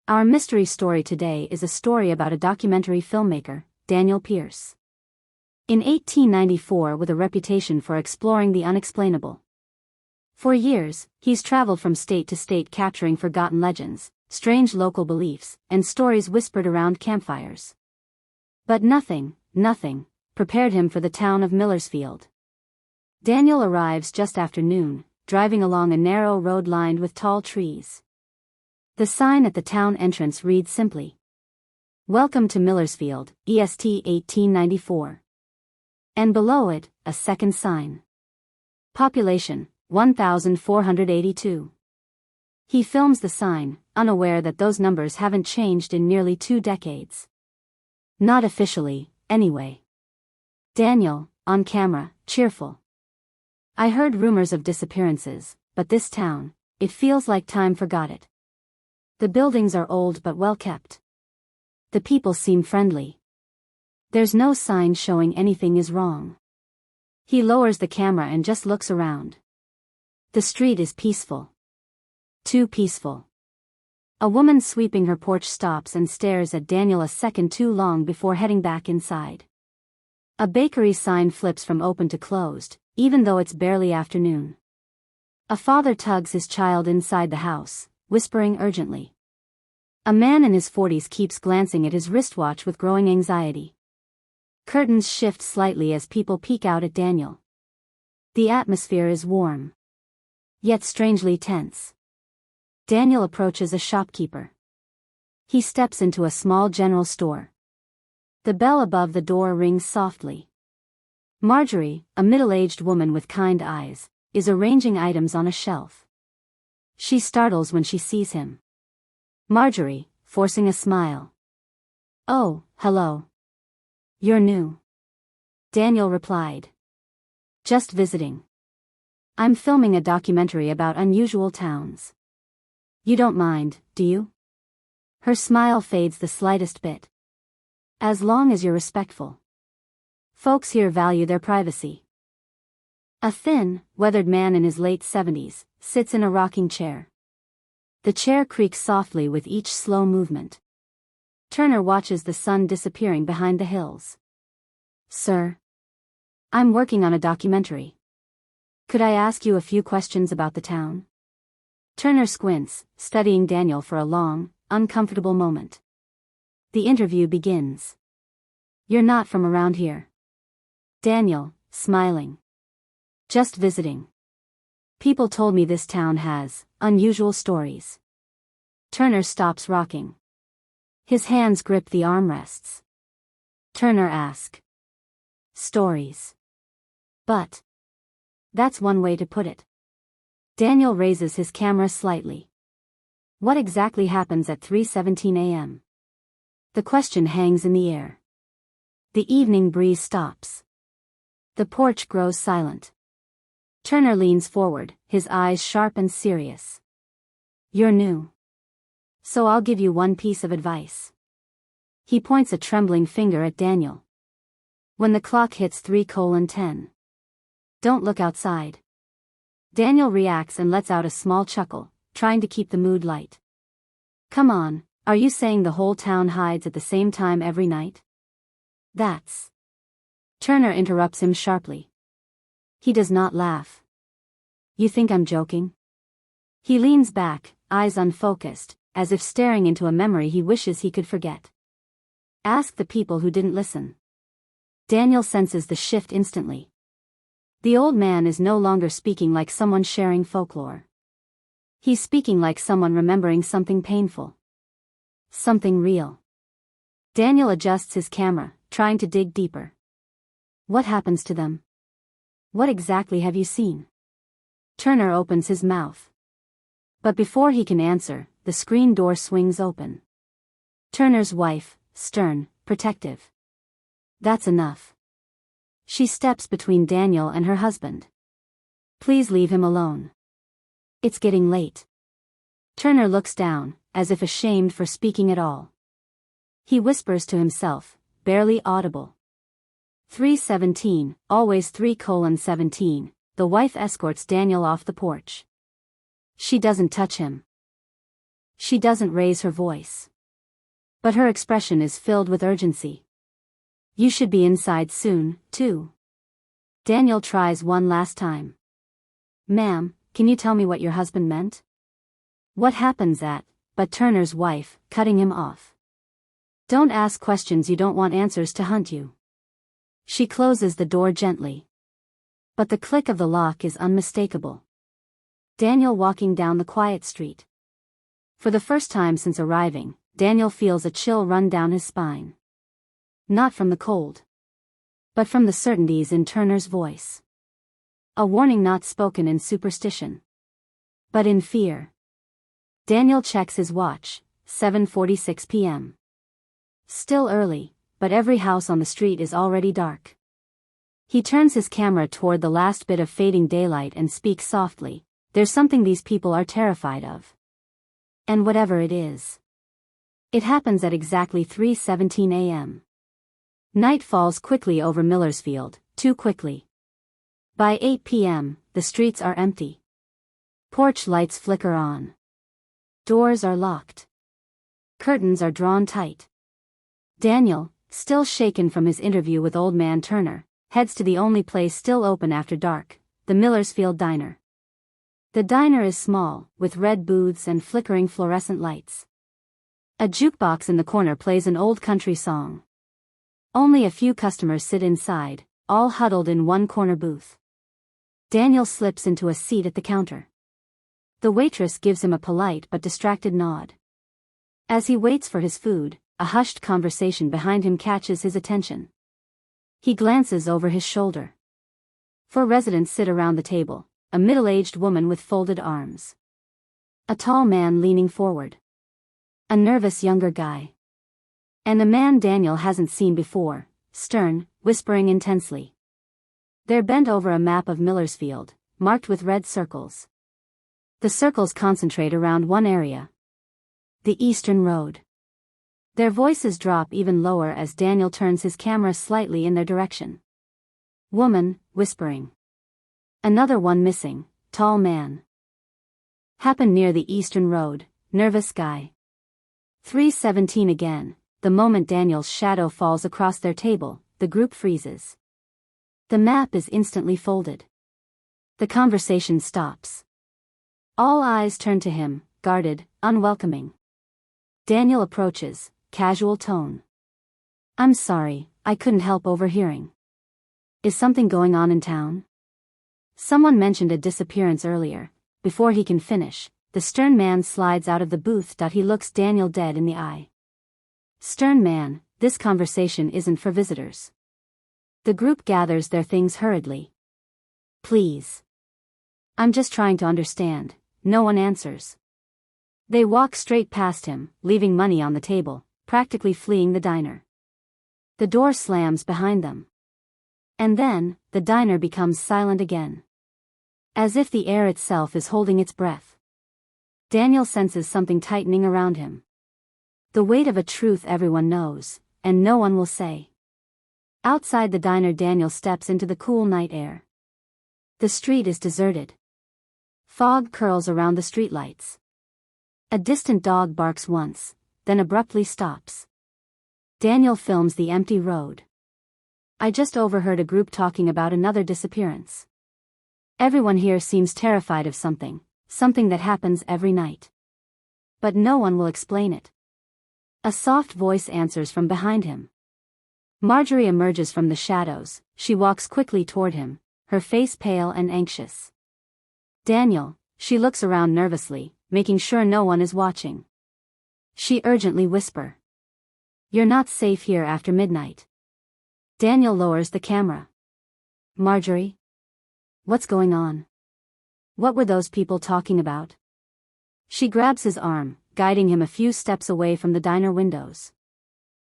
Our mystery story today is a story about a documentary filmmaker, Daniel Pierce. In 1894, with a reputation for exploring the unexplainable. For years, he's traveled from state to state capturing forgotten legends, strange local beliefs, and stories whispered around campfires. But nothing prepared him for the town of Millersfield. Daniel arrives just after noon, driving along a narrow road lined with tall trees. The sign at the town entrance reads simply, "Welcome to Millersfield, EST 1894. And below it, a second sign. Population, 1,482. He films the sign, unaware that those numbers haven't changed in nearly 2 decades. Not officially, anyway. Daniel, on camera, cheerful. "I heard rumors of disappearances, but this town, it feels like time forgot it. The buildings are old but well kept. The people seem friendly. There's no sign showing anything is wrong." He lowers the camera and just looks around. The street is peaceful. Too peaceful. A woman sweeping her porch stops and stares at Daniel a second too long before heading back inside. A bakery sign flips from open to closed, even though it's barely afternoon. A father tugs his child inside the house, whispering urgently. A man in his 40s keeps glancing at his wristwatch with growing anxiety. Curtains shift slightly as people peek out at Daniel. The atmosphere is warm, yet strangely tense. Daniel approaches a shopkeeper. He steps into a small general store. The bell above the door rings softly. Marjorie, a middle-aged woman with kind eyes, is arranging items on a shelf. She startles when she sees him. Marjorie, forcing a smile. "Oh, hello. You're new." Daniel replied. "Just visiting. I'm filming a documentary about unusual towns. You don't mind, do you?" Her smile fades the slightest bit. "As long as you're respectful. Folks here value their privacy." A thin, weathered man in his late 70s sits in a rocking chair. The chair creaks softly with each slow movement. Turner watches the sun disappearing behind the hills. "Sir? I'm working on a documentary. Could I ask you a few questions about the town?" Turner squints, studying Daniel for a long, uncomfortable moment. The interview begins. "You're not from around here?" Daniel, smiling. "Just visiting. People told me this town has unusual stories." Turner stops rocking. His hands grip the armrests. Turner asks. "Stories. But that's one way to put it." Daniel raises his camera slightly. "What exactly happens at 3:17 a.m.? The question hangs in the air. The evening breeze stops. The porch grows silent. Turner leans forward, his eyes sharp and serious. "You're new. So I'll give you one piece of advice." He points a trembling finger at Daniel. "When the clock hits 3:10, don't look outside." Daniel reacts and lets out a small chuckle, trying to keep the mood light. "Come on, are you saying the whole town hides at the same time every night?" "That's..." Turner interrupts him sharply. He does not laugh. "You think I'm joking?" He leans back, eyes unfocused, as if staring into a memory he wishes he could forget. "Ask the people who didn't listen." Daniel senses the shift instantly. The old man is no longer speaking like someone sharing folklore. He's speaking like someone remembering something painful. Something real. Daniel adjusts his camera, trying to dig deeper. "What happens to them? What exactly have you seen?" Turner opens his mouth. But before he can answer, the screen door swings open. Turner's wife, stern, protective. "That's enough." She steps between Daniel and her husband. "Please leave him alone. It's getting late." Turner looks down, as if ashamed for speaking at all. He whispers to himself, barely audible. 3:17, always 3:17, the wife escorts Daniel off the porch. She doesn't touch him. She doesn't raise her voice. But her expression is filled with urgency. You should be inside soon, too. Daniel tries one last time. Ma'am, can you tell me what your husband meant? What happens at, but Turner's wife, cutting him off. Don't ask questions you don't want answers to hunt you. She closes the door gently. But the click of the lock is unmistakable. Daniel walking down the quiet street. For the first time since arriving, Daniel feels a chill run down his spine. Not from the cold, but from the certainties in Turner's voice. A warning not spoken in superstition, but in fear. Daniel checks his watch, 7:46 p.m. Still early, but every house on the street is already dark. He turns his camera toward the last bit of fading daylight and speaks softly. There's something these people are terrified of. And whatever it is. It happens at exactly 3:17 a.m. Night falls quickly over Millersfield, too quickly. By 8 p.m., the streets are empty. Porch lights flicker on. Doors are locked. Curtains are drawn tight. Daniel, still shaken from his interview with Old Man Turner, heads to the only place still open after dark, the Millersfield Diner. The diner is small, with red booths and flickering fluorescent lights. A jukebox in the corner plays an old country song. Only a few customers sit inside, all huddled in one corner booth. Daniel slips into a seat at the counter. The waitress gives him a polite but distracted nod. As he waits for his food, a hushed conversation behind him catches his attention. He glances over his shoulder. 4 residents sit around the table, a middle-aged woman with folded arms. A tall man leaning forward. A nervous younger guy. And a man Daniel hasn't seen before, stern, whispering intensely. They're bent over a map of Millersfield, marked with red circles. The circles concentrate around one area. The Eastern Road. Their voices drop even lower as Daniel turns his camera slightly in their direction. Woman, whispering. Another one missing, tall man. Happened near the Eastern Road, nervous guy. 3:17 again, the moment Daniel's shadow falls across their table, the group freezes. The map is instantly folded. The conversation stops. All eyes turn to him, guarded, unwelcoming. Daniel approaches, casual tone. I'm sorry, I couldn't help overhearing. Is something going on in town? Someone mentioned a disappearance earlier. Before he can finish, the stern man slides out of the booth. He looks Daniel dead in the eye. Stern man, this conversation isn't for visitors. The group gathers their things hurriedly. Please. I'm just trying to understand. No one answers. They walk straight past him, leaving money on the table, practically fleeing the diner. The door slams behind them. And then, the diner becomes silent again. As if the air itself is holding its breath. Daniel senses something tightening around him. The weight of a truth everyone knows, and no one will say. Outside the diner, Daniel steps into the cool night air. The street is deserted. Fog curls around the streetlights. A distant dog barks once, then abruptly stops. Daniel films the empty road. I just overheard a group talking about another disappearance. Everyone here seems terrified of something that happens every night. But no one will explain it. A soft voice answers from behind him. Marjorie emerges from the shadows. She walks quickly toward him, her face pale and anxious. Daniel, she looks around nervously, making sure no one is watching. She urgently whispers. You're not safe here after midnight. Daniel lowers the camera. Marjorie? What's going on? What were those people talking about? She grabs his arm, guiding him a few steps away from the diner windows.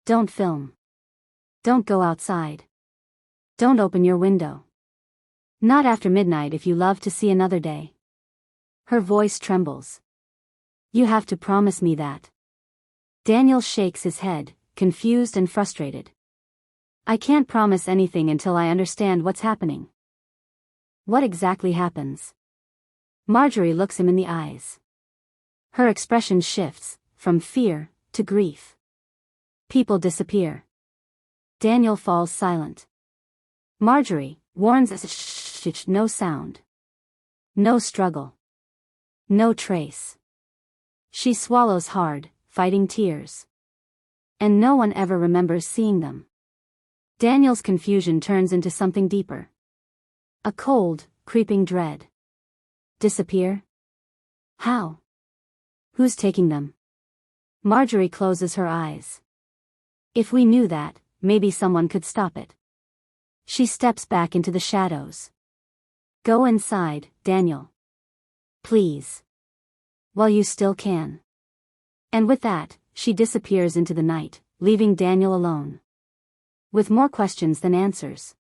Don't film. Don't go outside. Don't open your window. Not after midnight if you love to see another day. Her voice trembles. You have to promise me that. Daniel shakes his head, confused and frustrated. I can't promise anything until I understand what's happening. What exactly happens? Marjorie looks him in the eyes. Her expression shifts, from fear to grief. People disappear. Daniel falls silent. Marjorie warns us, shh, no sound. No struggle. No trace. She swallows hard, fighting tears. And no one ever remembers seeing them. Daniel's confusion turns into something deeper. A cold, creeping dread. Disappear? How? Who's taking them? Marjorie closes her eyes. If we knew that, maybe someone could stop it. She steps back into the shadows. Go inside, Daniel. Please. While you still can. And with that, she disappears into the night, leaving Daniel alone. With more questions than answers.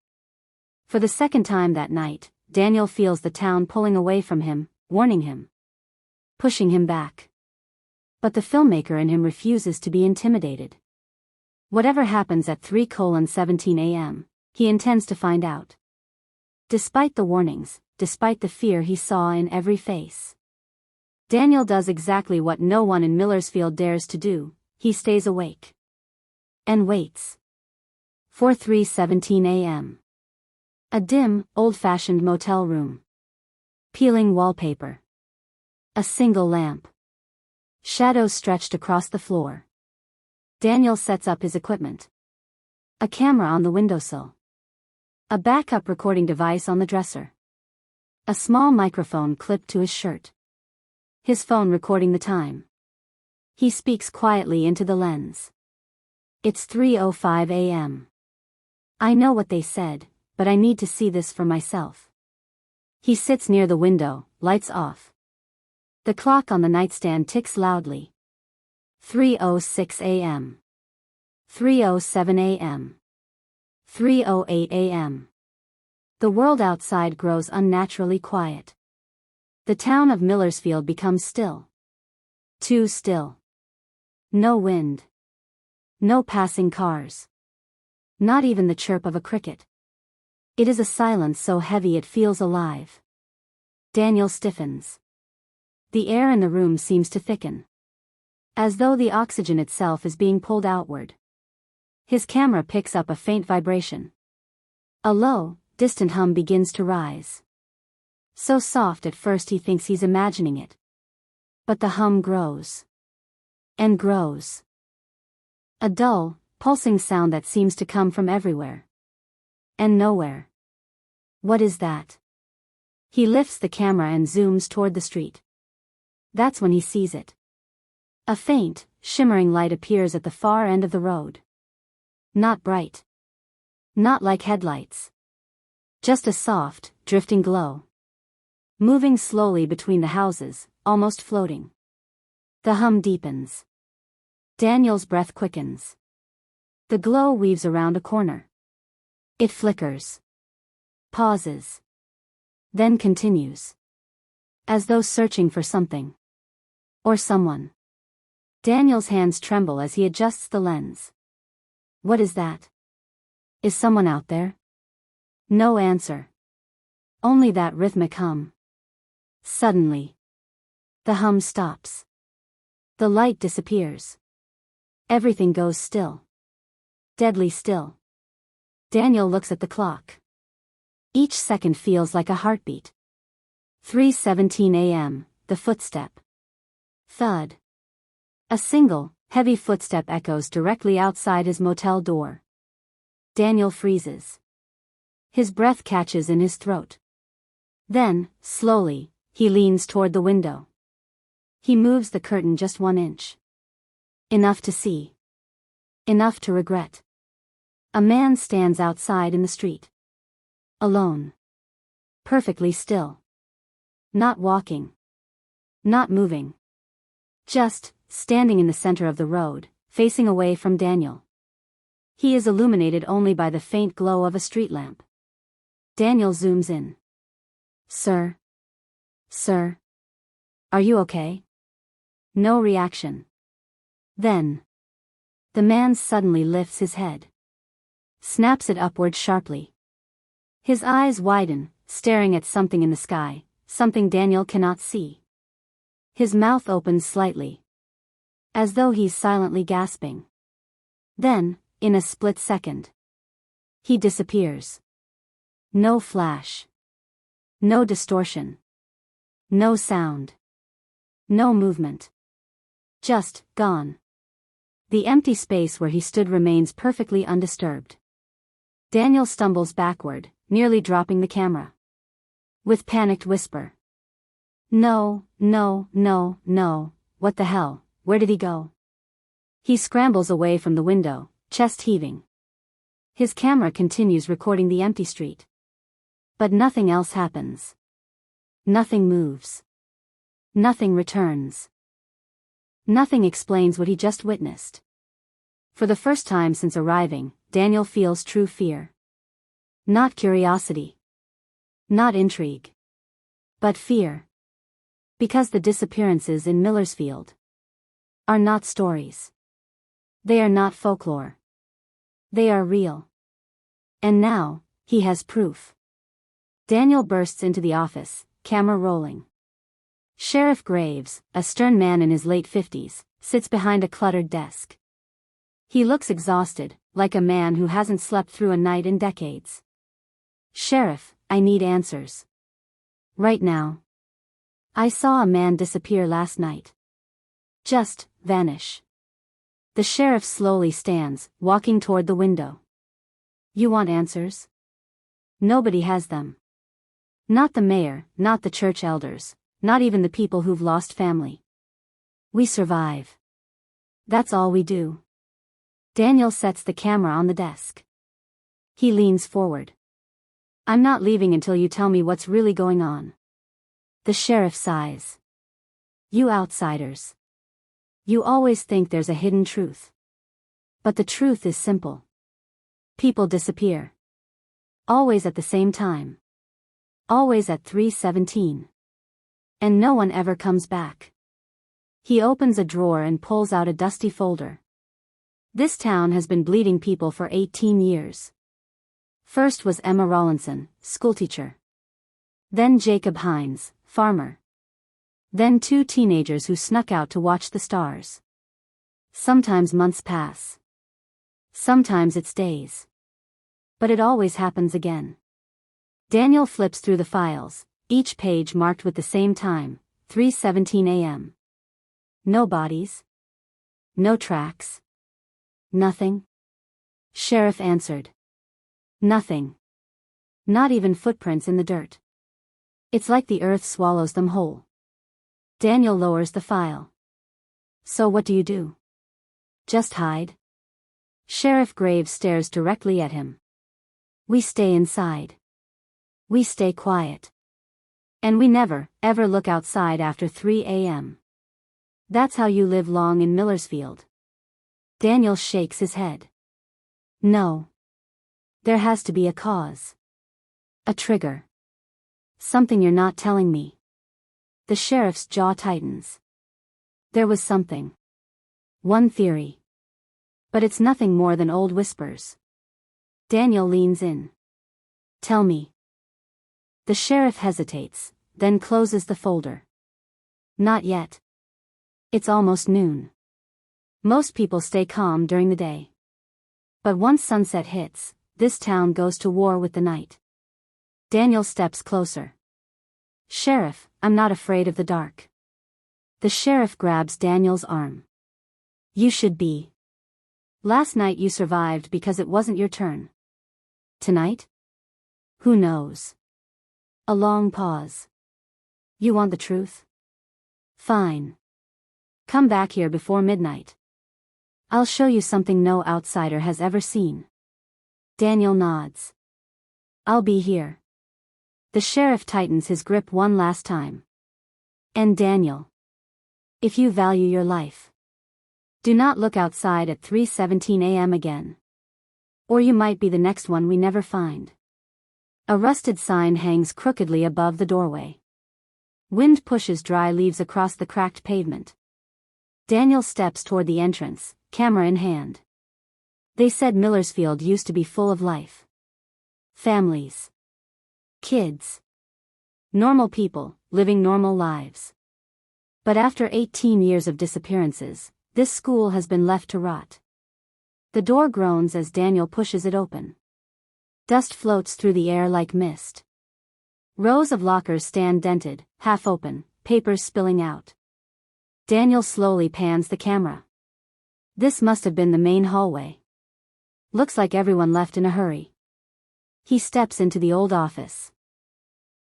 For the second time that night, Daniel feels the town pulling away from him, warning him. Pushing him back. But the filmmaker in him refuses to be intimidated. Whatever happens at 3:17 a.m., he intends to find out. Despite the warnings, despite the fear he saw in every face. Daniel does exactly what no one in Millersfield dares to do, he stays awake. And waits. 4:17 a.m. A dim, old-fashioned motel room. Peeling wallpaper. A single lamp. Shadows stretched across the floor. Daniel sets up his equipment. A camera on the windowsill. A backup recording device on the dresser. A small microphone clipped to his shirt. His phone recording the time. He speaks quietly into the lens. It's 3:05 a.m. I know what they said, but I need to see this for myself. He sits near the window, lights off. The clock on the nightstand ticks loudly. 3:06 a.m. 3:07 a.m. 3:08 a.m. The world outside grows unnaturally quiet. The town of Millersfield becomes still. Too still. No wind. No passing cars. Not even the chirp of a cricket. It is a silence so heavy it feels alive. Daniel stiffens. The air in the room seems to thicken. As though the oxygen itself is being pulled outward. His camera picks up a faint vibration. A low, distant hum begins to rise. So soft at first he thinks he's imagining it. But the hum grows. And grows. A dull, pulsing sound that seems to come from everywhere. And nowhere. What is that? He lifts the camera and zooms toward the street. That's when he sees it. A faint, shimmering light appears at the far end of the road. Not bright. Not like headlights. Just a soft, drifting glow. Moving slowly between the houses, almost floating. The hum deepens. Daniel's breath quickens. The glow weaves around a corner. It flickers. Pauses. Then continues. As though searching for something. Or someone. Daniel's hands tremble as he adjusts the lens. What is that? Is someone out there? No answer. Only that rhythmic hum. Suddenly. The hum stops. The light disappears. Everything goes still. Deadly still. Daniel looks at the clock. Each second feels like a heartbeat. 3:17 a.m., the footstep. Thud. A single, heavy footstep echoes directly outside his motel door. Daniel freezes. His breath catches in his throat. Then, slowly, he leans toward the window. He moves the curtain just 1 inch. Enough to see. Enough to regret. A man stands outside in the street. Alone. Perfectly still. Not walking. Not moving. Just, standing in the center of the road, facing away from Daniel. He is illuminated only by the faint glow of a street lamp. Daniel zooms in. Sir? Sir? Are you okay? No reaction. Then. The man suddenly lifts his head. Snaps it upward sharply. His eyes widen, staring at something in the sky, something Daniel cannot see. His mouth opens slightly, as though he's silently gasping. Then, in a split second, he disappears. No flash. No distortion. No sound. No movement. Just, gone. The empty space where he stood remains perfectly undisturbed. Daniel stumbles backward, nearly dropping the camera. With panicked whisper. No, no, no, no, what the hell, where did he go? He scrambles away from the window, chest heaving. His camera continues recording the empty street. But nothing else happens. Nothing moves. Nothing returns. Nothing explains what he just witnessed. For the first time since arriving, Daniel feels true fear. Not curiosity. Not intrigue. But fear. Because the disappearances in Millersfield are not stories. They are not folklore. They are real. And now, he has proof. Daniel bursts into the office, camera rolling. Sheriff Graves, a stern man in his late 50s, sits behind a cluttered desk. He looks exhausted, like a man who hasn't slept through a night in decades. Sheriff, I need answers. Right now. I saw a man disappear last night. Just, vanish. The sheriff slowly stands, walking toward the window. You want answers? Nobody has them. Not the mayor, not the church elders, not even the people who've lost family. We survive. That's all we do. Daniel sets the camera on the desk. He leans forward. I'm not leaving until you tell me what's really going on. The sheriff sighs. You outsiders. You always think there's a hidden truth. But the truth is simple. People disappear. Always at the same time. Always at 3:17. And no one ever comes back. He opens a drawer and pulls out a dusty folder. This town has been bleeding people for 18 years. First was Emma Rawlinson, schoolteacher. Then Jacob Hines, farmer. Then 2 teenagers who snuck out to watch the stars. Sometimes months pass. Sometimes it's days. But it always happens again. Daniel flips through the files, each page marked with the same time, 3:17 a.m. No bodies. No tracks. Nothing. Sheriff answered. Nothing. Not even footprints in the dirt. It's like the earth swallows them whole. Daniel lowers the file. So what do you do? Just hide? Sheriff Graves stares directly at him. We stay inside. We stay quiet. And we never, ever look outside after 3 a.m. That's how you live long in Millersfield. Daniel shakes his head. No. There has to be a cause. A trigger. Something you're not telling me. The sheriff's jaw tightens. There was something. One theory. But it's nothing more than old whispers. Daniel leans in. Tell me. The sheriff hesitates, then closes the folder. Not yet. It's almost noon. Most people stay calm during the day. But once sunset hits, this town goes to war with the night. Daniel steps closer. Sheriff, I'm not afraid of the dark. The sheriff grabs Daniel's arm. You should be. Last night you survived because it wasn't your turn. Tonight? Who knows? A long pause. You want the truth? Fine. Come back here before midnight. I'll show you something no outsider has ever seen. Daniel nods. I'll be here. The sheriff tightens his grip one last time. And Daniel. If you value your life, do not look outside at 3:17 a.m. again. Or you might be the next one we never find. A rusted sign hangs crookedly above the doorway. Wind pushes dry leaves across the cracked pavement. Daniel steps toward the entrance, camera in hand. They said Millersfield used to be full of life. Families. Kids. Normal people, living normal lives. But after 18 years of disappearances, this school has been left to rot. The door groans as Daniel pushes it open. Dust floats through the air like mist. Rows of lockers stand dented, half open, papers spilling out. Daniel slowly pans the camera. This must have been the main hallway. Looks like everyone left in a hurry. He steps into the old office.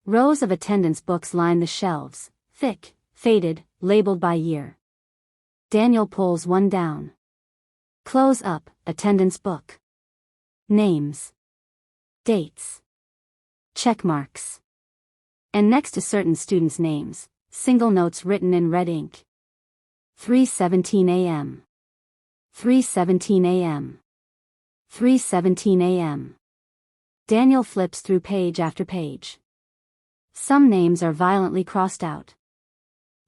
Rows of attendance books line the shelves, thick, faded, labeled by year. Daniel pulls one down. Close up, attendance book. Names. Dates. Check marks. And next to certain students' names, single notes written in red ink. 3:17 a.m. 3:17 a.m. 3:17 a.m. Daniel flips through page after page. Some names are violently crossed out.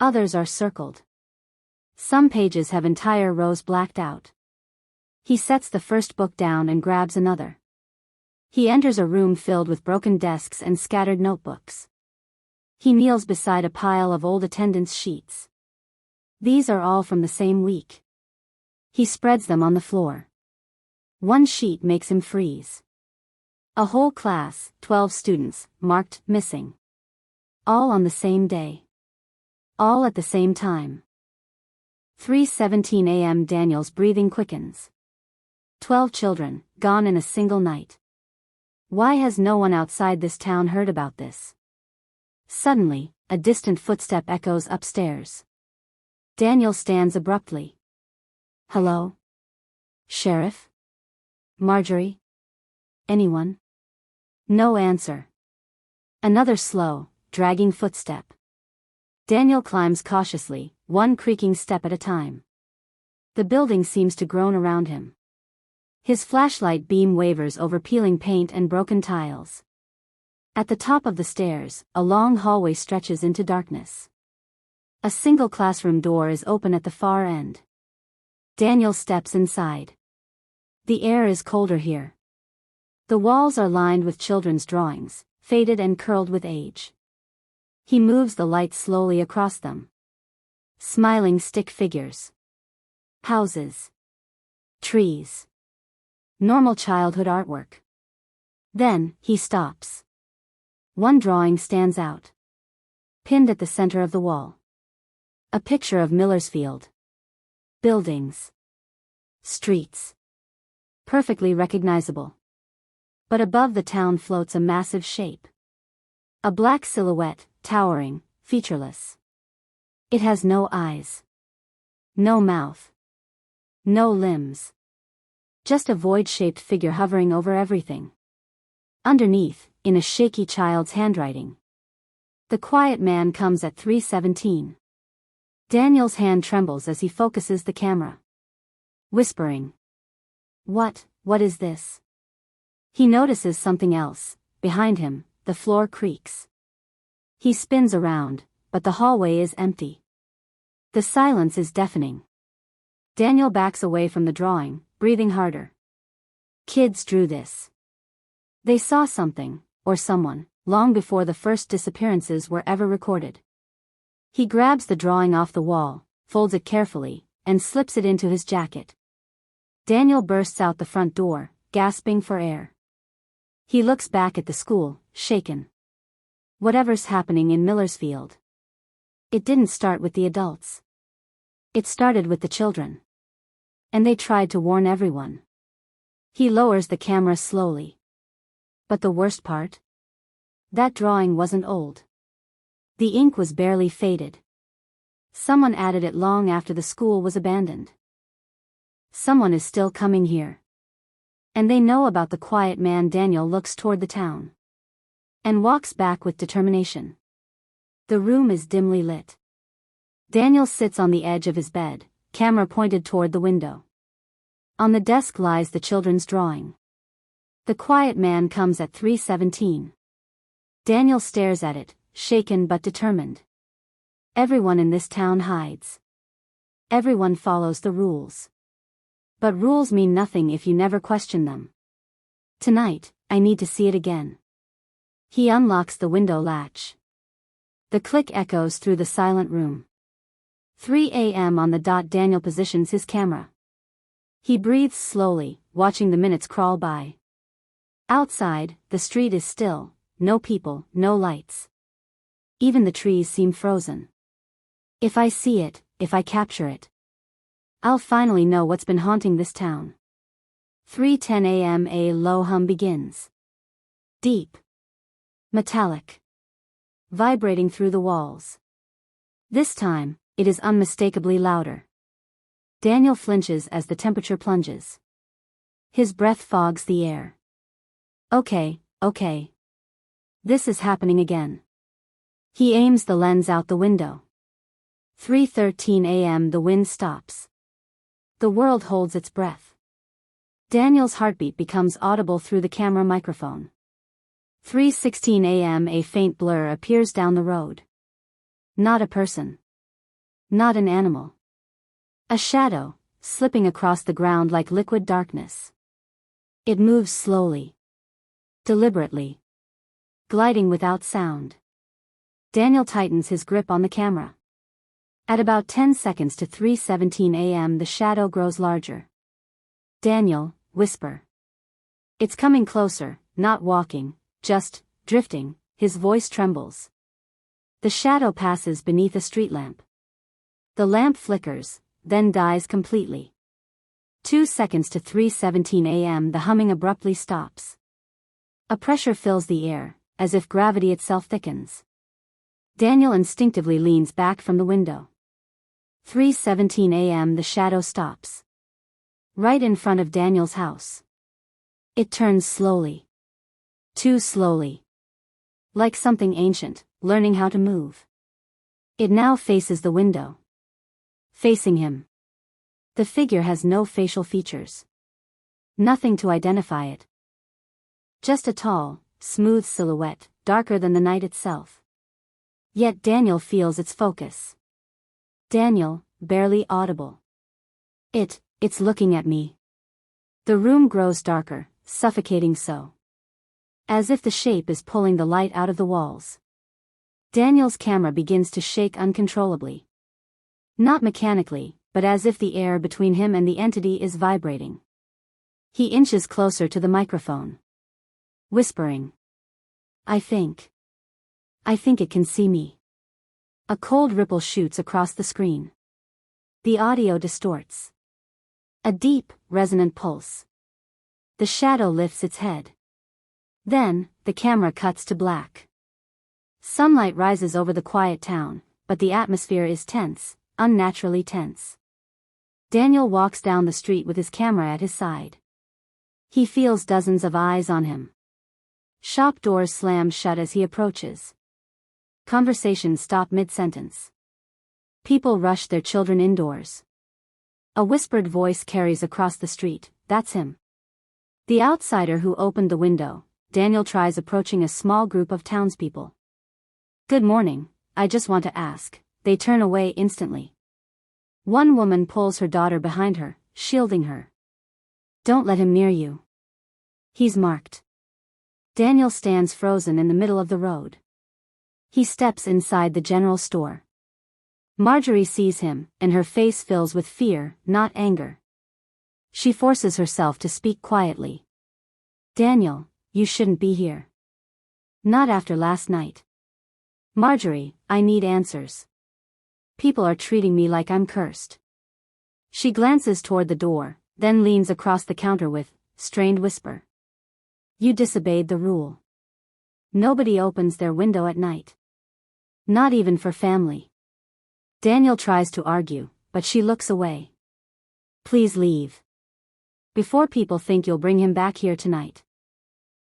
Others are circled. Some pages have entire rows blacked out. He sets the first book down and grabs another. He enters a room filled with broken desks and scattered notebooks. He kneels beside a pile of old attendance sheets. These are all from the same week. He spreads them on the floor. One sheet makes him freeze. A whole class, 12 students, marked missing. All on the same day. All at the same time. 3:17 a.m. Daniel's breathing quickens. 12 children, gone in a single night. Why has no one outside this town heard about this? Suddenly, a distant footstep echoes upstairs. Daniel stands abruptly. Hello? Sheriff? Marjorie? Anyone? No answer. Another slow, dragging footstep. Daniel climbs cautiously, one creaking step at a time. The building seems to groan around him. His flashlight beam wavers over peeling paint and broken tiles. At the top of the stairs, a long hallway stretches into darkness. A single classroom door is open at the far end. Daniel steps inside. The air is colder here. The walls are lined with children's drawings, faded and curled with age. He moves the light slowly across them. Smiling stick figures. Houses. Trees. Normal childhood artwork. Then, he stops. One drawing stands out. Pinned at the center of the wall. A picture of Millersfield. Buildings. Streets. Perfectly recognizable. But above the town floats a massive shape. A black silhouette, towering, featureless. It has no eyes. No mouth. No limbs. Just a void-shaped figure hovering over everything. Underneath, in a shaky child's handwriting. The quiet man comes at 3:17. Daniel's hand trembles as he focuses the camera. Whispering. What is this? He notices something else. Behind him, the floor creaks. He spins around, but the hallway is empty. The silence is deafening. Daniel backs away from the drawing, breathing harder. Kids drew this. They saw something, or someone, long before the first disappearances were ever recorded. He grabs the drawing off the wall, folds it carefully, and slips it into his jacket. Daniel bursts out the front door, gasping for air. He looks back at the school, shaken. Whatever's happening in Millersfield. It didn't start with the adults. It started with the children. And they tried to warn everyone. He lowers the camera slowly. But the worst part? That drawing wasn't old. The ink was barely faded. Someone added it long after the school was abandoned. Someone is still coming here. And they know about the quiet man. Daniel looks toward the town. And walks back with determination. The room is dimly lit. Daniel sits on the edge of his bed, camera pointed toward the window. On the desk lies the children's drawing. The quiet man comes at 3:17. Daniel stares at it, shaken but determined. Everyone in this town hides. Everyone follows the rules. But rules mean nothing if you never question them. Tonight, I need to see it again. He unlocks the window latch. The click echoes through the silent room. 3 a.m. on the dot. Daniel positions his camera. He breathes slowly, watching the minutes crawl by. Outside, the street is still, no people, no lights. Even the trees seem frozen. If I see it, if I capture it, I'll finally know what's been haunting this town. 3:10 a.m. A low hum begins. Deep. Metallic. Vibrating through the walls. This time, it is unmistakably louder. Daniel flinches as the temperature plunges. His breath fogs the air. Okay. This is happening again. He aims the lens out the window. 3:13 a.m. The wind stops. The world holds its breath. Daniel's heartbeat becomes audible through the camera microphone. 3:16 a.m. A faint blur appears down the road. Not a person. Not an animal. A shadow, slipping across the ground like liquid darkness. It moves slowly. Deliberately. Gliding without sound. Daniel tightens his grip on the camera. At about 10 seconds to 3:17 a.m. the shadow grows larger. Daniel, whisper. It's coming closer, not walking, just drifting. His voice trembles. The shadow passes beneath a street lamp. The lamp flickers, then dies completely. 2 seconds to 3:17 a.m. the humming abruptly stops. A pressure fills the air, as if gravity itself thickens. Daniel instinctively leans back from the window. 3:17 a.m. the shadow stops. Right in front of Daniel's house. It turns slowly. Too slowly. Like something ancient, learning how to move. It now faces the window. Facing him. The figure has no facial features. Nothing to identify it. Just a tall, smooth silhouette, darker than the night itself. Yet Daniel feels its focus. Daniel, barely audible. It's looking at me. The room grows darker, suffocating so. As if the shape is pulling the light out of the walls. Daniel's camera begins to shake uncontrollably. Not mechanically, but as if the air between him and the entity is vibrating. He inches closer to the microphone. Whispering. I think it can see me. A cold ripple shoots across the screen. The audio distorts. A deep, resonant pulse. The shadow lifts its head. Then, the camera cuts to black. Sunlight rises over the quiet town, but the atmosphere is tense, unnaturally tense. Daniel walks down the street with his camera at his side. He feels dozens of eyes on him. Shop doors slam shut as he approaches. Conversations stop mid-sentence. People rush their children indoors. A whispered voice carries across the street, that's him. The outsider who opened the window. Daniel tries approaching a small group of townspeople. Good morning, I just want to ask. They turn away instantly. One woman pulls her daughter behind her, shielding her. Don't let him near you. He's marked. Daniel stands frozen in the middle of the road. He steps inside the general store. Marjorie sees him, and her face fills with fear, not anger. She forces herself to speak quietly. Daniel, you shouldn't be here. Not after last night. Marjorie, I need answers. People are treating me like I'm cursed. She glances toward the door, then leans across the counter with strained whisper. You disobeyed the rule. Nobody opens their window at night. Not even for family. Daniel tries to argue, but she looks away. Please leave. Before people think you'll bring him back here tonight.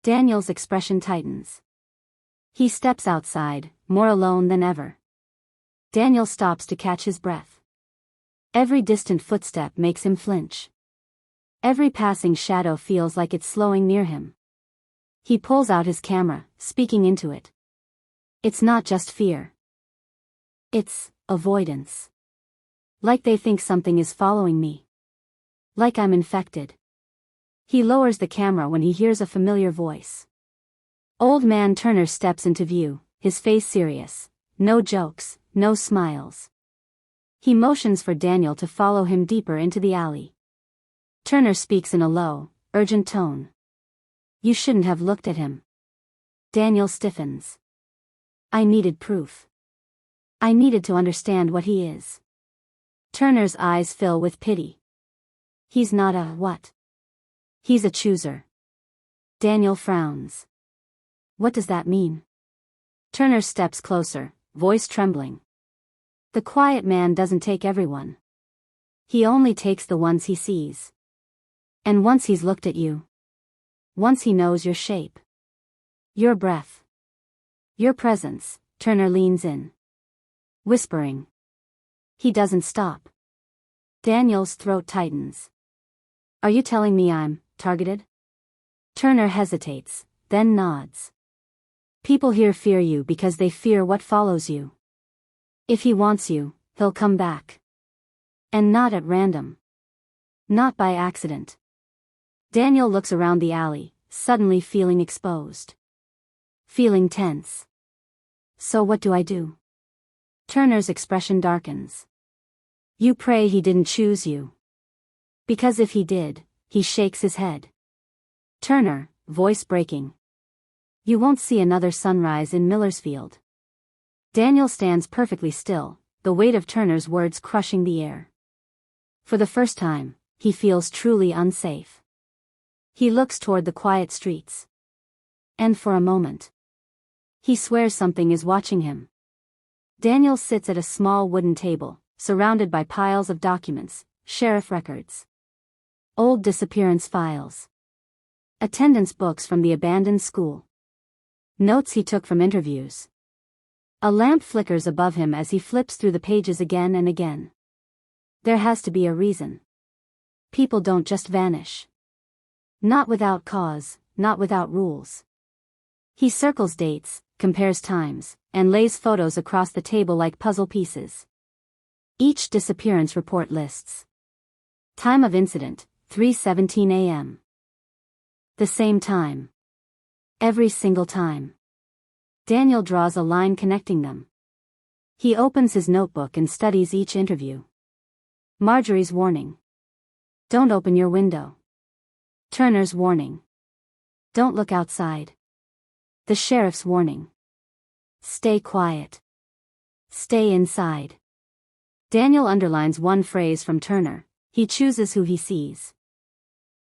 Daniel's expression tightens. He steps outside, more alone than ever. Daniel stops to catch his breath. Every distant footstep makes him flinch. Every passing shadow feels like it's slowing near him. He pulls out his camera, speaking into it. It's not just fear. It's avoidance. Like they think something is following me. Like I'm infected. He lowers the camera when he hears a familiar voice. Old man Turner steps into view, his face serious. No jokes, no smiles. He motions for Daniel to follow him deeper into the alley. Turner speaks in a low, urgent tone. You shouldn't have looked at him. Daniel stiffens. I needed proof. I needed to understand what he is. Turner's eyes fill with pity. He's not a what? He's a chooser. Daniel frowns. What does that mean? Turner steps closer, voice trembling. The quiet man doesn't take everyone. He only takes the ones he sees. And once he's looked at you. Once he knows your shape. Your breath. Your presence, Turner leans in. Whispering. He doesn't stop. Daniel's throat tightens. Are you telling me I'm targeted? Turner hesitates, then nods. People here fear you because they fear what follows you. If he wants you, he'll come back. And not at random. Not by accident. Daniel looks around the alley, suddenly feeling exposed. Feeling tense. So what do I do? Turner's expression darkens. You pray he didn't choose you. Because if he did, he shakes his head. Turner, voice breaking. You won't see another sunrise in Millersfield. Daniel stands perfectly still, the weight of Turner's words crushing the air. For the first time, he feels truly unsafe. He looks toward the quiet streets. And for a moment, he swears something is watching him. Daniel sits at a small wooden table, surrounded by piles of documents, sheriff records, old disappearance files, attendance books from the abandoned school, notes he took from interviews. A lamp flickers above him as he flips through the pages again and again. There has to be a reason. People don't just vanish. Not without cause, not without rules. He circles dates, compares times, and lays photos across the table like puzzle pieces. Each disappearance report lists. Time of incident, 3:17 a.m. The same time. Every single time. Daniel draws a line connecting them. He opens his notebook and studies each interview. Marjorie's warning. Don't open your window. Turner's warning. Don't look outside. The sheriff's warning. Stay quiet. Stay inside. Daniel underlines one phrase from Turner. He chooses who he sees.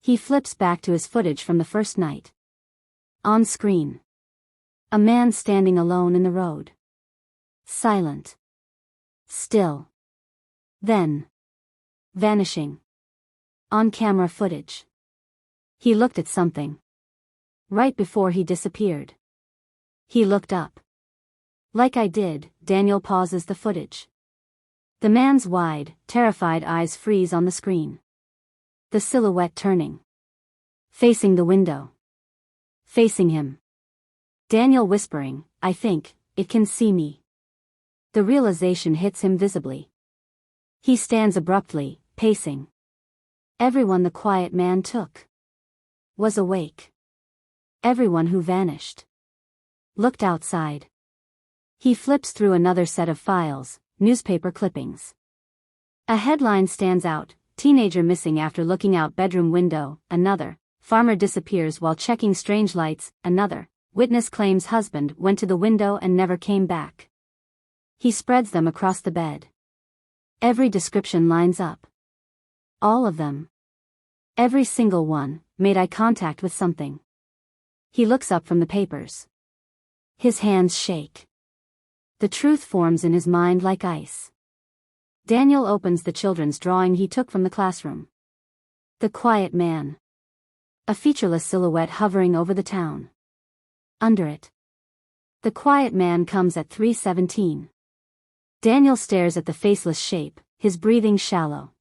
He flips back to his footage from the first night. On screen. A man standing alone in the road. Silent. Still. Then. Vanishing. On-camera footage. He looked at something. Right before he disappeared. He looked up. Like I did, Daniel pauses the footage. The man's wide, terrified eyes freeze on the screen. The silhouette turning. Facing the window. Facing him. Daniel whispering, I think, it can see me. The realization hits him visibly. He stands abruptly, pacing. Everyone the quiet man took was awake. Everyone who vanished looked outside. He flips through another set of files, newspaper clippings. A headline stands out, teenager missing after looking out bedroom window, another, farmer disappears while checking strange lights, another, witness claims husband went to the window and never came back. He spreads them across the bed. Every description lines up. All of them. Every single one, made eye contact with something. He looks up from the papers. His hands shake. The truth forms in his mind like ice. Daniel opens the children's drawing he took from the classroom. The quiet man. A featureless silhouette hovering over the town. Under it. The quiet man comes at 3:17. Daniel stares at the faceless shape, his breathing shallow.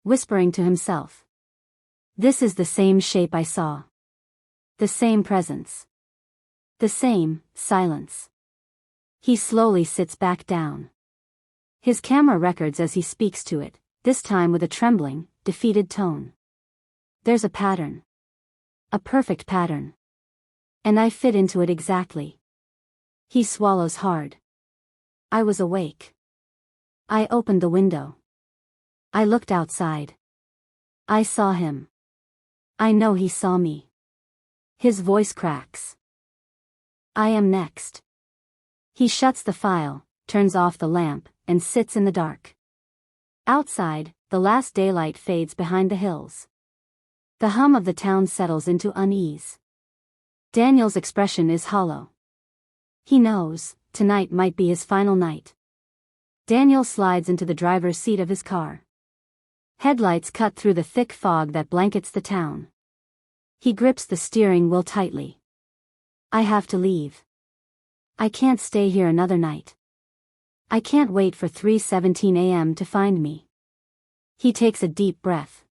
Whispering to himself. This is the same shape I saw. The same presence. The same silence. He slowly sits back down. His camera records as he speaks to it, this time with a trembling, defeated tone. There's a pattern. A perfect pattern. And I fit into it exactly. He swallows hard. I was awake. I opened the window. I looked outside. I saw him. I know he saw me. His voice cracks. I am next. He shuts the file, turns off the lamp, and sits in the dark. Outside, the last daylight fades behind the hills. The hum of the town settles into unease. Daniel's expression is hollow. He knows, tonight might be his final night. Daniel slides into the driver's seat of his car. Headlights cut through the thick fog that blankets the town. He grips the steering wheel tightly. I have to leave. I can't stay here another night. I can't wait for 3:17 a.m. to find me. He takes a deep breath.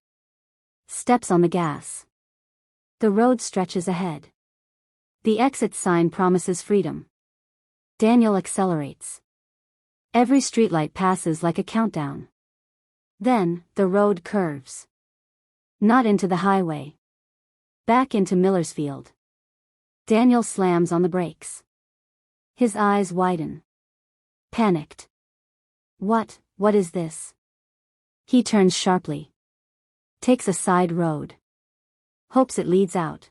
Steps on the gas. The road stretches ahead. The exit sign promises freedom. Daniel accelerates. Every streetlight passes like a countdown. Then, the road curves. Not into the highway. Back into Millersfield. Daniel slams on the brakes. His eyes widen. Panicked. What is this? He turns sharply. Takes a side road. Hopes it leads out.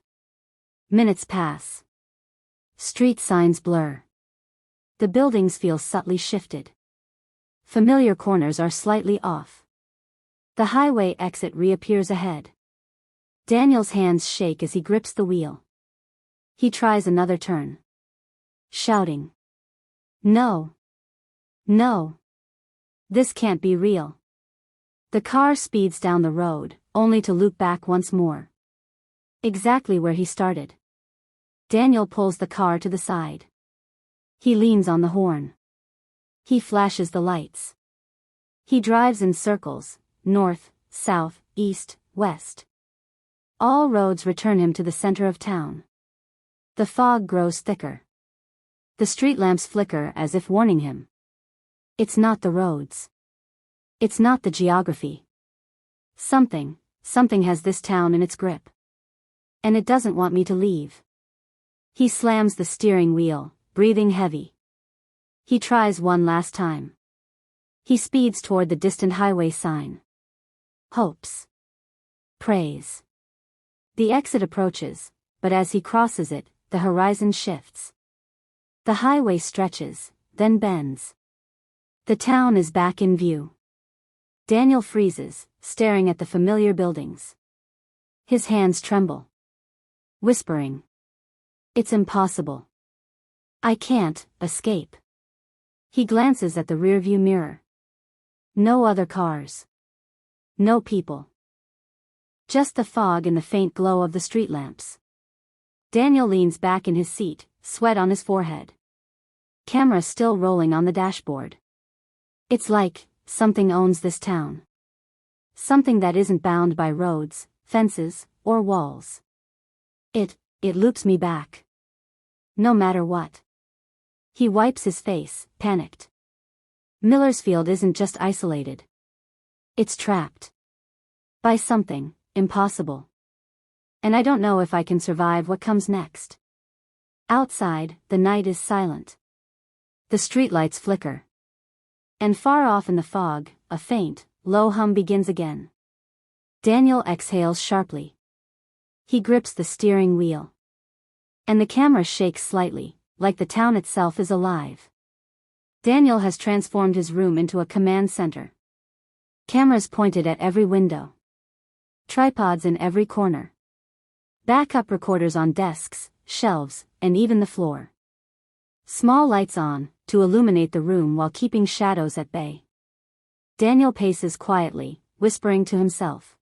Minutes pass. Street signs blur. The buildings feel subtly shifted. Familiar corners are slightly off. The highway exit reappears ahead. Daniel's hands shake as he grips the wheel. He tries another turn. Shouting. No. No. This can't be real. The car speeds down the road, only to loop back once more. Exactly where he started. Daniel pulls the car to the side. He leans on the horn. He flashes the lights. He drives in circles, north, south, east, west. All roads return him to the center of town. The fog grows thicker. The street lamps flicker as if warning him. It's not the roads. It's not the geography. Something has this town in its grip. And it doesn't want me to leave. He slams the steering wheel, breathing heavy. He tries one last time. He speeds toward the distant highway sign. Hopes. Prays. The exit approaches, but as he crosses it, the horizon shifts. The highway stretches, then bends. The town is back in view. Daniel freezes, staring at the familiar buildings. His hands tremble. Whispering. It's impossible. I can't escape. He glances at the rearview mirror. No other cars. No people. Just the fog and the faint glow of the street lamps. Daniel leans back in his seat, sweat on his forehead. Camera still rolling on the dashboard. It's like something owns this town. Something that isn't bound by roads, fences, or walls. It loops me back. No matter what. He wipes his face, panicked. Millersfield isn't just isolated. It's trapped. By something impossible. And I don't know if I can survive what comes next. Outside, the night is silent. The streetlights flicker. And far off in the fog, a faint, low hum begins again. Daniel exhales sharply. He grips the steering wheel. And the camera shakes slightly, like the town itself is alive. Daniel has transformed his room into a command center. Cameras pointed at every window. Tripods in every corner. Backup recorders on desks, shelves, and even the floor. Small lights on, to illuminate the room while keeping shadows at bay. Daniel paces quietly, whispering to himself.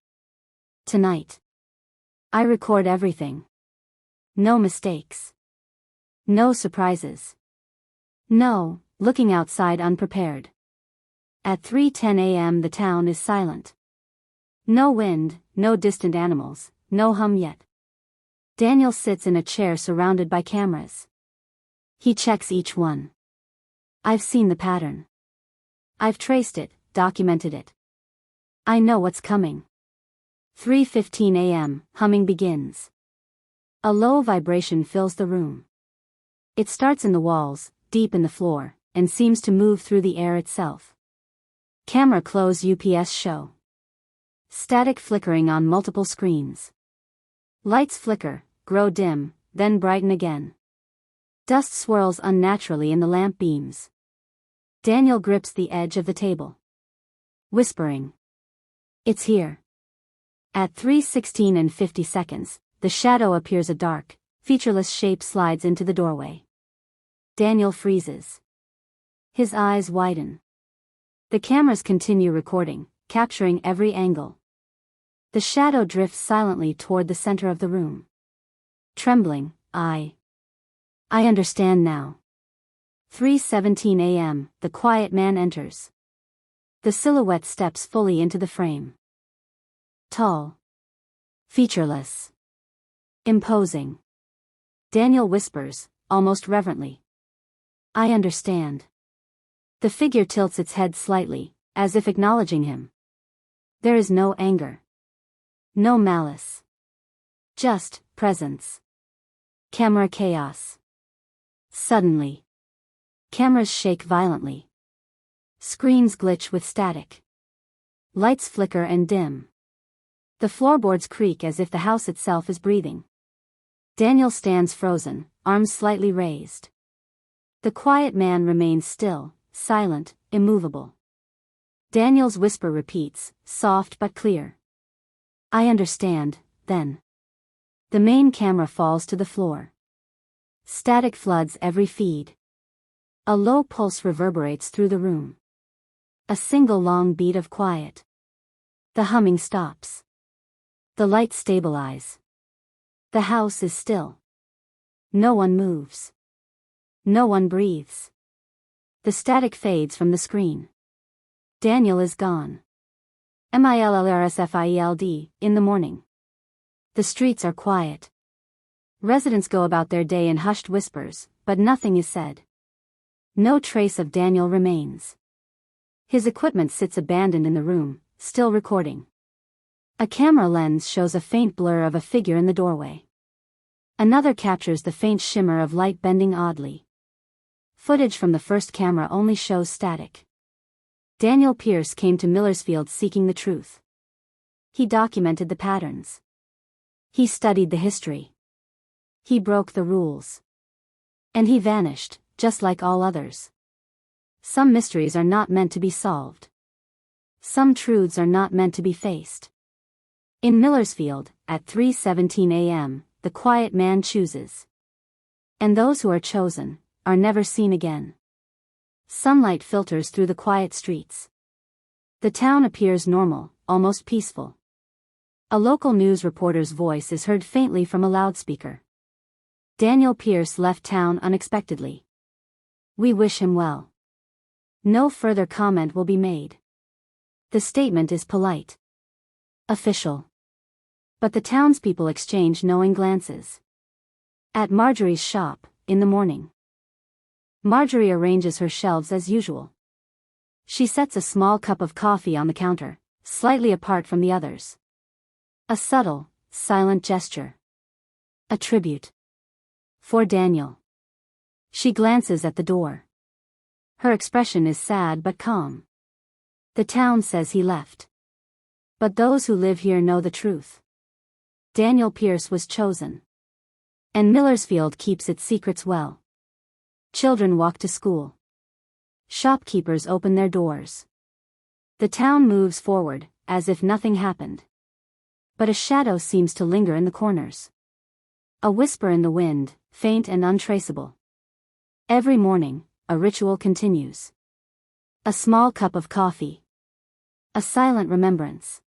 Tonight. I record everything. No mistakes. No surprises. No, looking outside unprepared. At 3:10 a.m. the town is silent. No wind, no distant animals, no hum yet. Daniel sits in a chair surrounded by cameras. He checks each one. I've seen the pattern. I've traced it, documented it. I know what's coming. 3:15 a.m., humming begins. A low vibration fills the room. It starts in the walls, deep in the floor, and seems to move through the air itself. Camera close UPS show. Static flickering on multiple screens. Lights flicker, grow dim, then brighten again. Dust swirls unnaturally in the lamp beams. Daniel grips the edge of the table, whispering, "It's here." At 3:16 and 50 seconds, the shadow appears. A dark, featureless shape slides into the doorway. Daniel freezes. His eyes widen. The cameras continue recording, capturing every angle. The shadow drifts silently toward the center of the room. Trembling, I understand now. 3:17 a.m., the quiet man enters. The silhouette steps fully into the frame. Tall. Featureless. Imposing. Daniel whispers, almost reverently, "I understand." The figure tilts its head slightly, as if acknowledging him. There is no anger. No malice. Just presence. Camera chaos. Suddenly, cameras shake violently. Screens glitch with static. Lights flicker and dim. The floorboards creak as if the house itself is breathing. Daniel stands frozen, arms slightly raised. The quiet man remains still, silent, immovable. Daniel's whisper repeats, soft but clear. "I understand," then. The main camera falls to the floor. Static floods every feed. A low pulse reverberates through the room. A single long beat of quiet. The humming stops. The lights stabilize. The house is still. No one moves. No one breathes. The static fades from the screen. Daniel is gone. Millersfield, in the morning. The streets are quiet. Residents go about their day in hushed whispers, but nothing is said. No trace of Daniel remains. His equipment sits abandoned in the room, still recording. A camera lens shows a faint blur of a figure in the doorway. Another captures the faint shimmer of light bending oddly. Footage from the first camera only shows static. Daniel Pierce came to Millersfield seeking the truth. He documented the patterns. He studied the history. He broke the rules. And he vanished, just like all others. Some mysteries are not meant to be solved. Some truths are not meant to be faced. In Millersfield, at 3:17 a.m., the quiet man chooses. And those who are chosen are never seen again. Sunlight filters through the quiet streets. The town appears normal, almost peaceful. A local news reporter's voice is heard faintly from a loudspeaker. Daniel Pierce left town unexpectedly. We wish him well. No further comment will be made. The statement is polite. Official. But the townspeople exchange knowing glances. At Marjorie's shop, in the morning. Marjorie arranges her shelves as usual. She sets a small cup of coffee on the counter, slightly apart from the others. A subtle, silent gesture. A tribute. For Daniel. She glances at the door. Her expression is sad but calm. The town says he left. But those who live here know the truth. Daniel Pierce was chosen. And Millersfield keeps its secrets well. Children walk to school. Shopkeepers open their doors. The town moves forward, as if nothing happened. But a shadow seems to linger in the corners. A whisper in the wind, faint and untraceable. Every morning, a ritual continues. A small cup of coffee. A silent remembrance.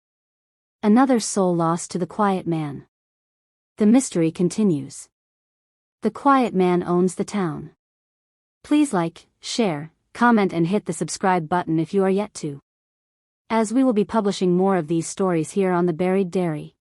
Another soul lost to the quiet man. The mystery continues. The quiet man owns the town. Please like, share, comment and hit the subscribe button if you are yet to. As we will be publishing more of these stories here on The Buried Dairy.